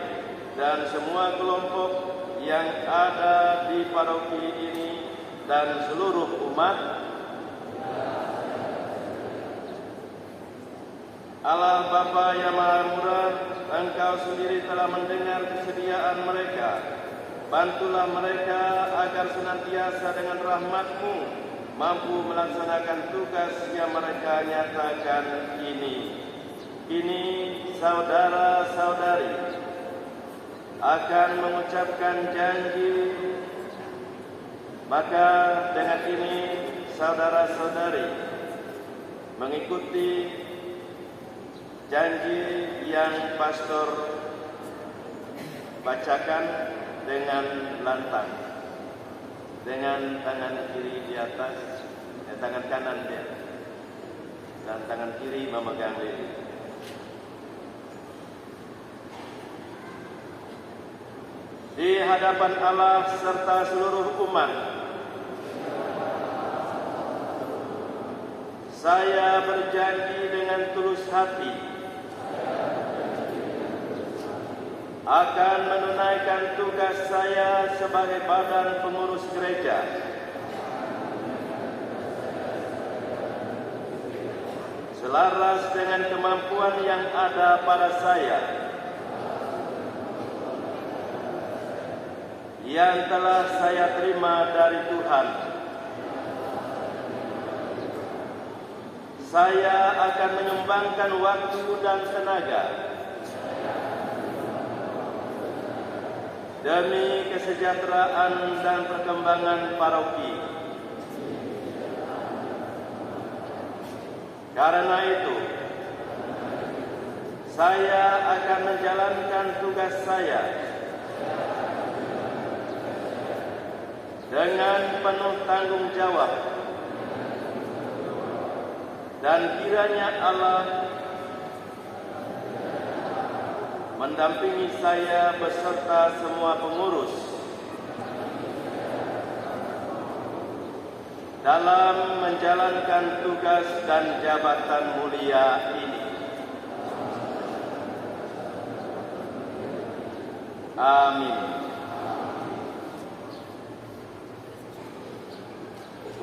dan semua kelompok yang ada di paroki ini dan seluruh umat? Allah Bapa yang Maha Murah, Engkau sendiri telah mendengar kesediaan mereka. Bantulah mereka agar senantiasa dengan rahmat-Mu mampu melaksanakan tugas yang mereka nyatakan ini. Kini saudara-saudari akan mengucapkan janji. Maka dengan ini saudara-saudari mengikuti janji yang pastor bacakan dengan lantang, dengan tangan kiri di atas, tangan kanan dia, dan tangan kiri memegang lilin. Di hadapan Allah serta seluruh umat, saya berjanji dengan tulus hati akan menunaikan tugas saya sebagai badan pengurus gereja selaras dengan kemampuan yang ada pada saya yang telah saya terima dari Tuhan, Saya akan menyumbangkan waktu dan tenaga demi kesejahteraan dan perkembangan paroki. Karena itu, saya akan menjalankan tugas saya dengan penuh tanggung jawab, dan kiranya Allah mendampingi saya beserta semua pengurus dalam menjalankan tugas dan jabatan mulia ini. Amin.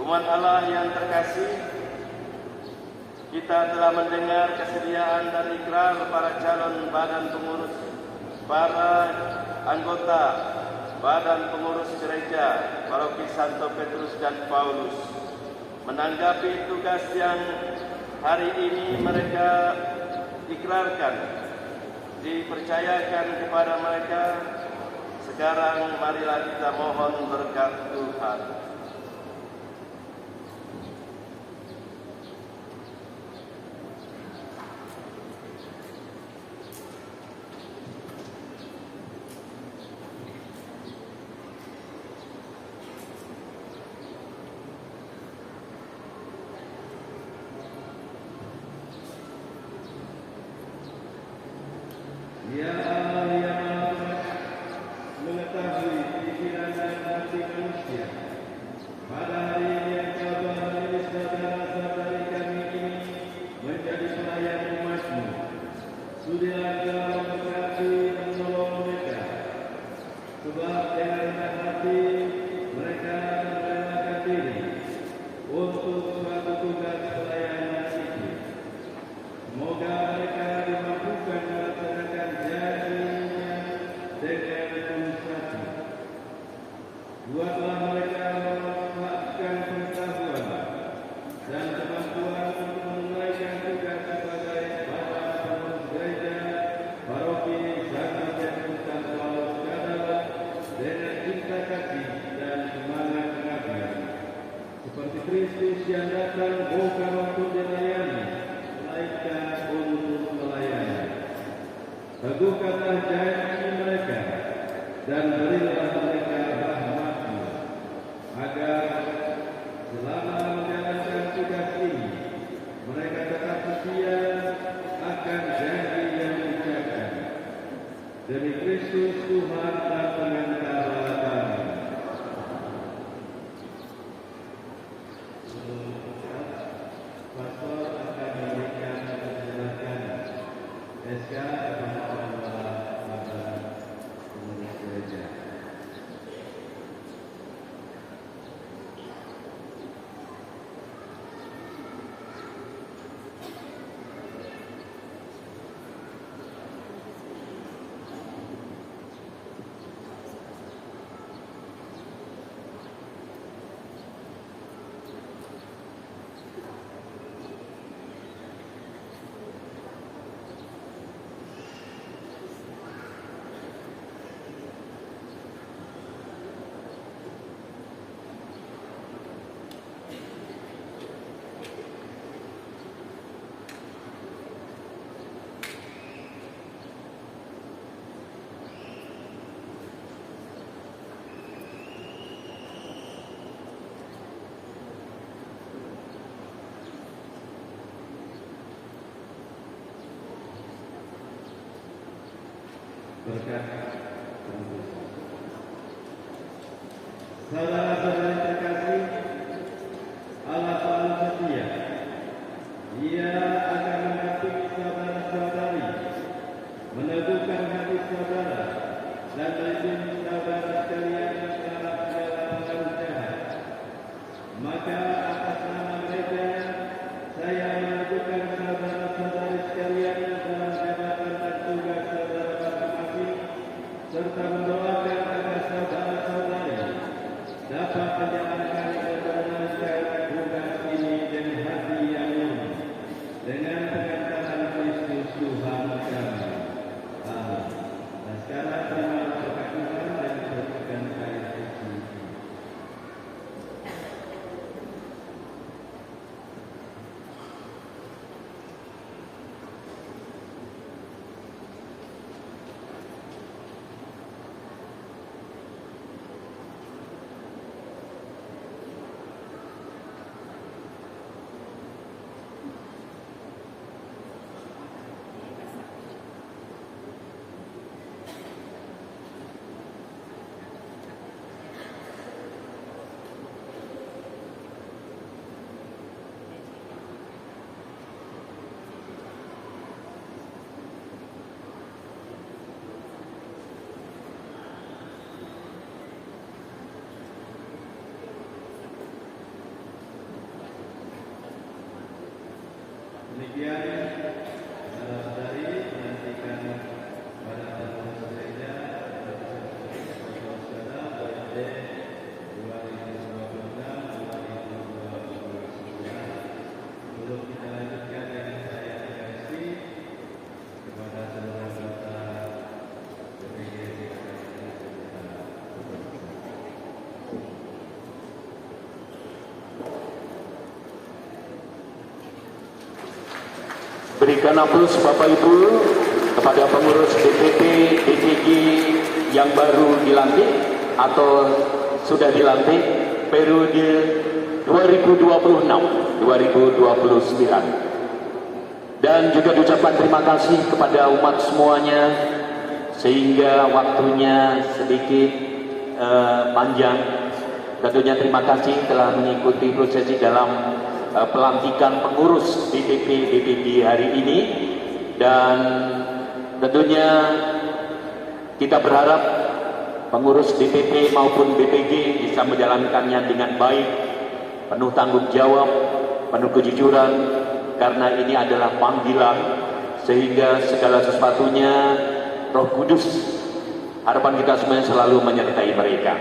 Umat Allah yang terkasih, kita telah mendengar kesediaan dan ikrar para calon badan pengurus, para anggota Badan Pengurus Gereja Paroki Santo Petrus dan Paulus menanggapi tugas yang hari ini mereka ikrarkan, dipercayakan kepada mereka. Sekarang marilah kita mohon berkat Tuhan. Ya Allah yang Maha mengetahui pikiran dan hati manusia. Pada hari ini Engkau telah memilih saudara-saudari kami ini menjadi pelayan umat-Mu. Sudilah Engkau memberkati dan menolong mereka. Sebab dengan rendah hati mereka merelakan diri untuk suatu tugas pelayanan itu. Semoga mereka dimampukan melaksanakan janjinya dengan tulus hati. Buatlah mereka memanfaatkan pengetahuan dan kemampuan untuk menunaikan tugas sebagai badan pengurus gereja Paroki Santo Petrus dan Paulus Kadala dengan cinta kasih dan semangat pengabdian. Seperti Kristus yang datang bukan untuk dilayani, melainkan untuk melayani. Teguhkanlah janji mereka dan berilah mereka rahmat-Mu, agar selama menjalankan tugas ini mereka tetap setia akan janji yang diucapkan. Demi Kristus Tuhan dan pengantara kami. Pastor akan memberikan penjelasan SK kepada badan pengurus gereja. Berkat saudara-saudari terkasih, Allah selalu setia. Ia akan mendampingi saudara-saudari, meneguhkan hati saudara, dan melindungi saudara sekalian dalam segala pengaruh jahat. Maka atas nama gereja, saya meneguhkan saudara-saudari sekalian dalam jabatan dan tugas saudara masing-masing, serta mendoakan agar saudara-saudari dapat menjalankan dan menjalankan tugas ini dengan hati yang murni. Demikian, saudara-saudari menantikan pada tahun gereja periode 2026-2029. Sebelum kita lanjutkan dengan saya dikasih kepada saudara-saudara gereja. Berikan aplaus Bapak Ibu kepada pengurus DPP DPG yang baru dilantik atau sudah dilantik periode 2026-2029. Dan juga diucapkan terima kasih kepada umat semuanya sehingga waktunya sedikit panjang. Tentunya terima kasih telah mengikuti prosesi dalam pelantikan pengurus DPP DPD hari ini, dan tentunya kita berharap pengurus DPP maupun DPG bisa menjalankannya dengan baik, penuh tanggung jawab, penuh kejujuran, karena ini adalah panggilan, sehingga segala sesuatunya Roh Kudus, harapan kita semuanya selalu menyertai mereka.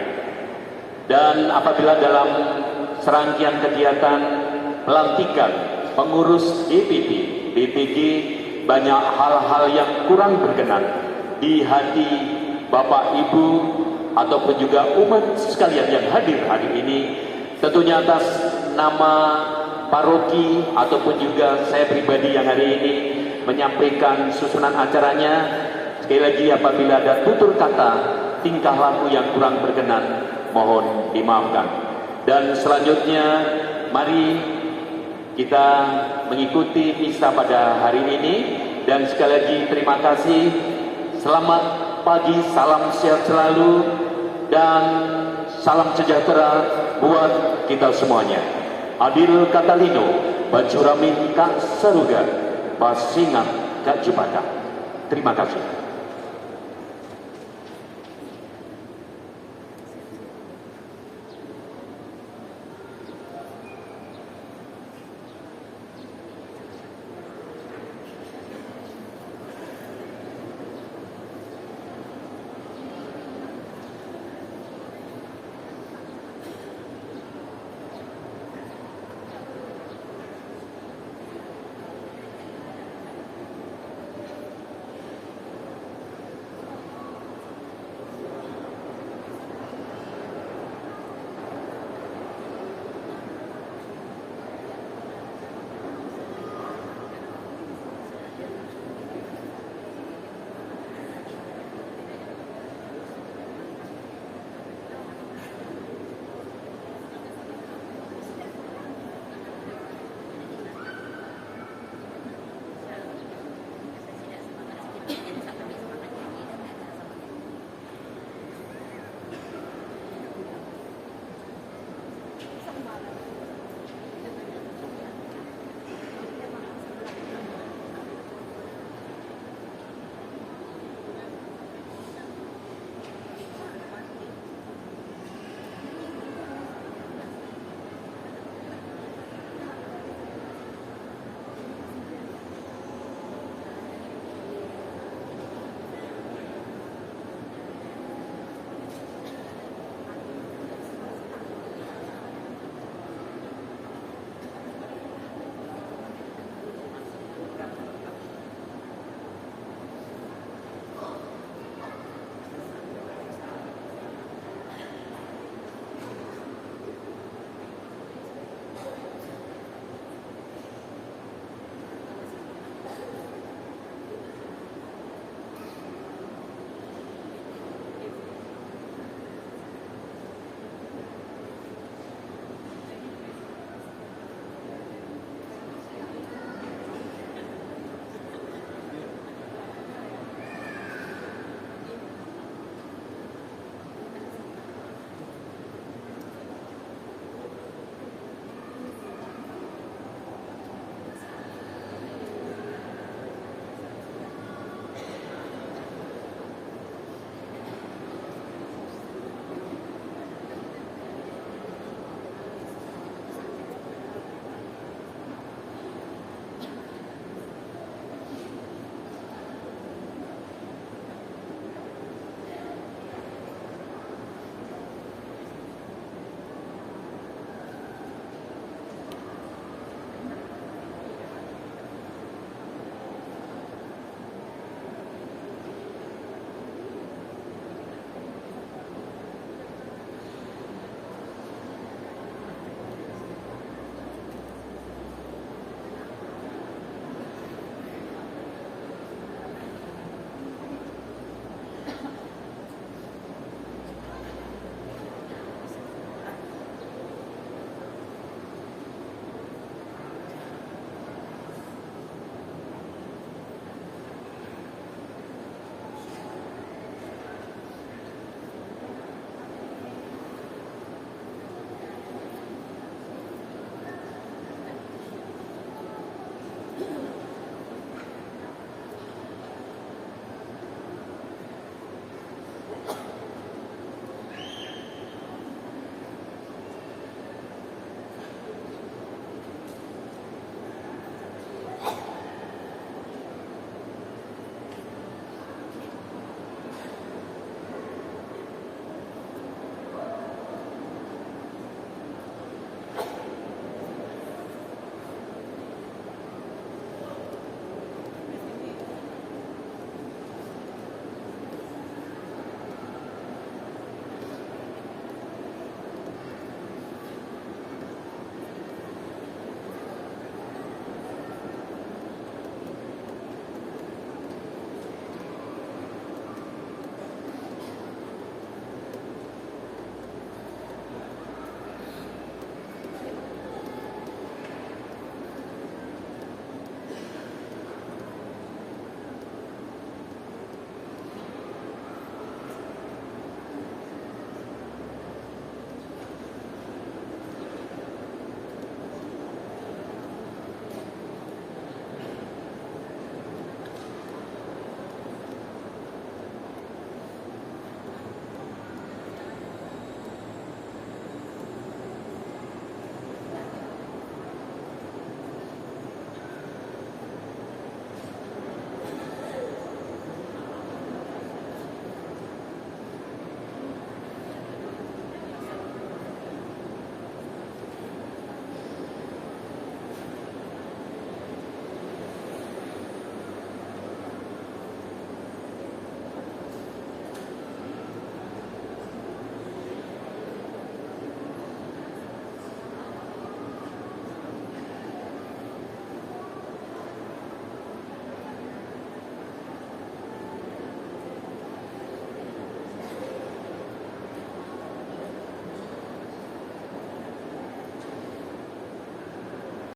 Dan apabila dalam serangkaian kegiatan pelantikan pengurus DPP, DPG, banyak hal-hal yang kurang berkenan di hati Bapak Ibu ataupun juga umat sekalian yang hadir hari ini, tentunya atas nama paroki ataupun juga saya pribadi yang hari ini menyampaikan susunan acaranya. Sekali lagi, apabila ada tutur kata, tingkah laku yang kurang berkenan, mohon dimaafkan. Dan selanjutnya, mari kita mengikuti misa pada hari ini. Dan sekali lagi terima kasih. Selamat pagi, salam sehat selalu, dan salam sejahtera buat kita semuanya. Adil Katalino, Bajuramin Kak Saruga, Pasingat Kak Jepaka. Terima kasih.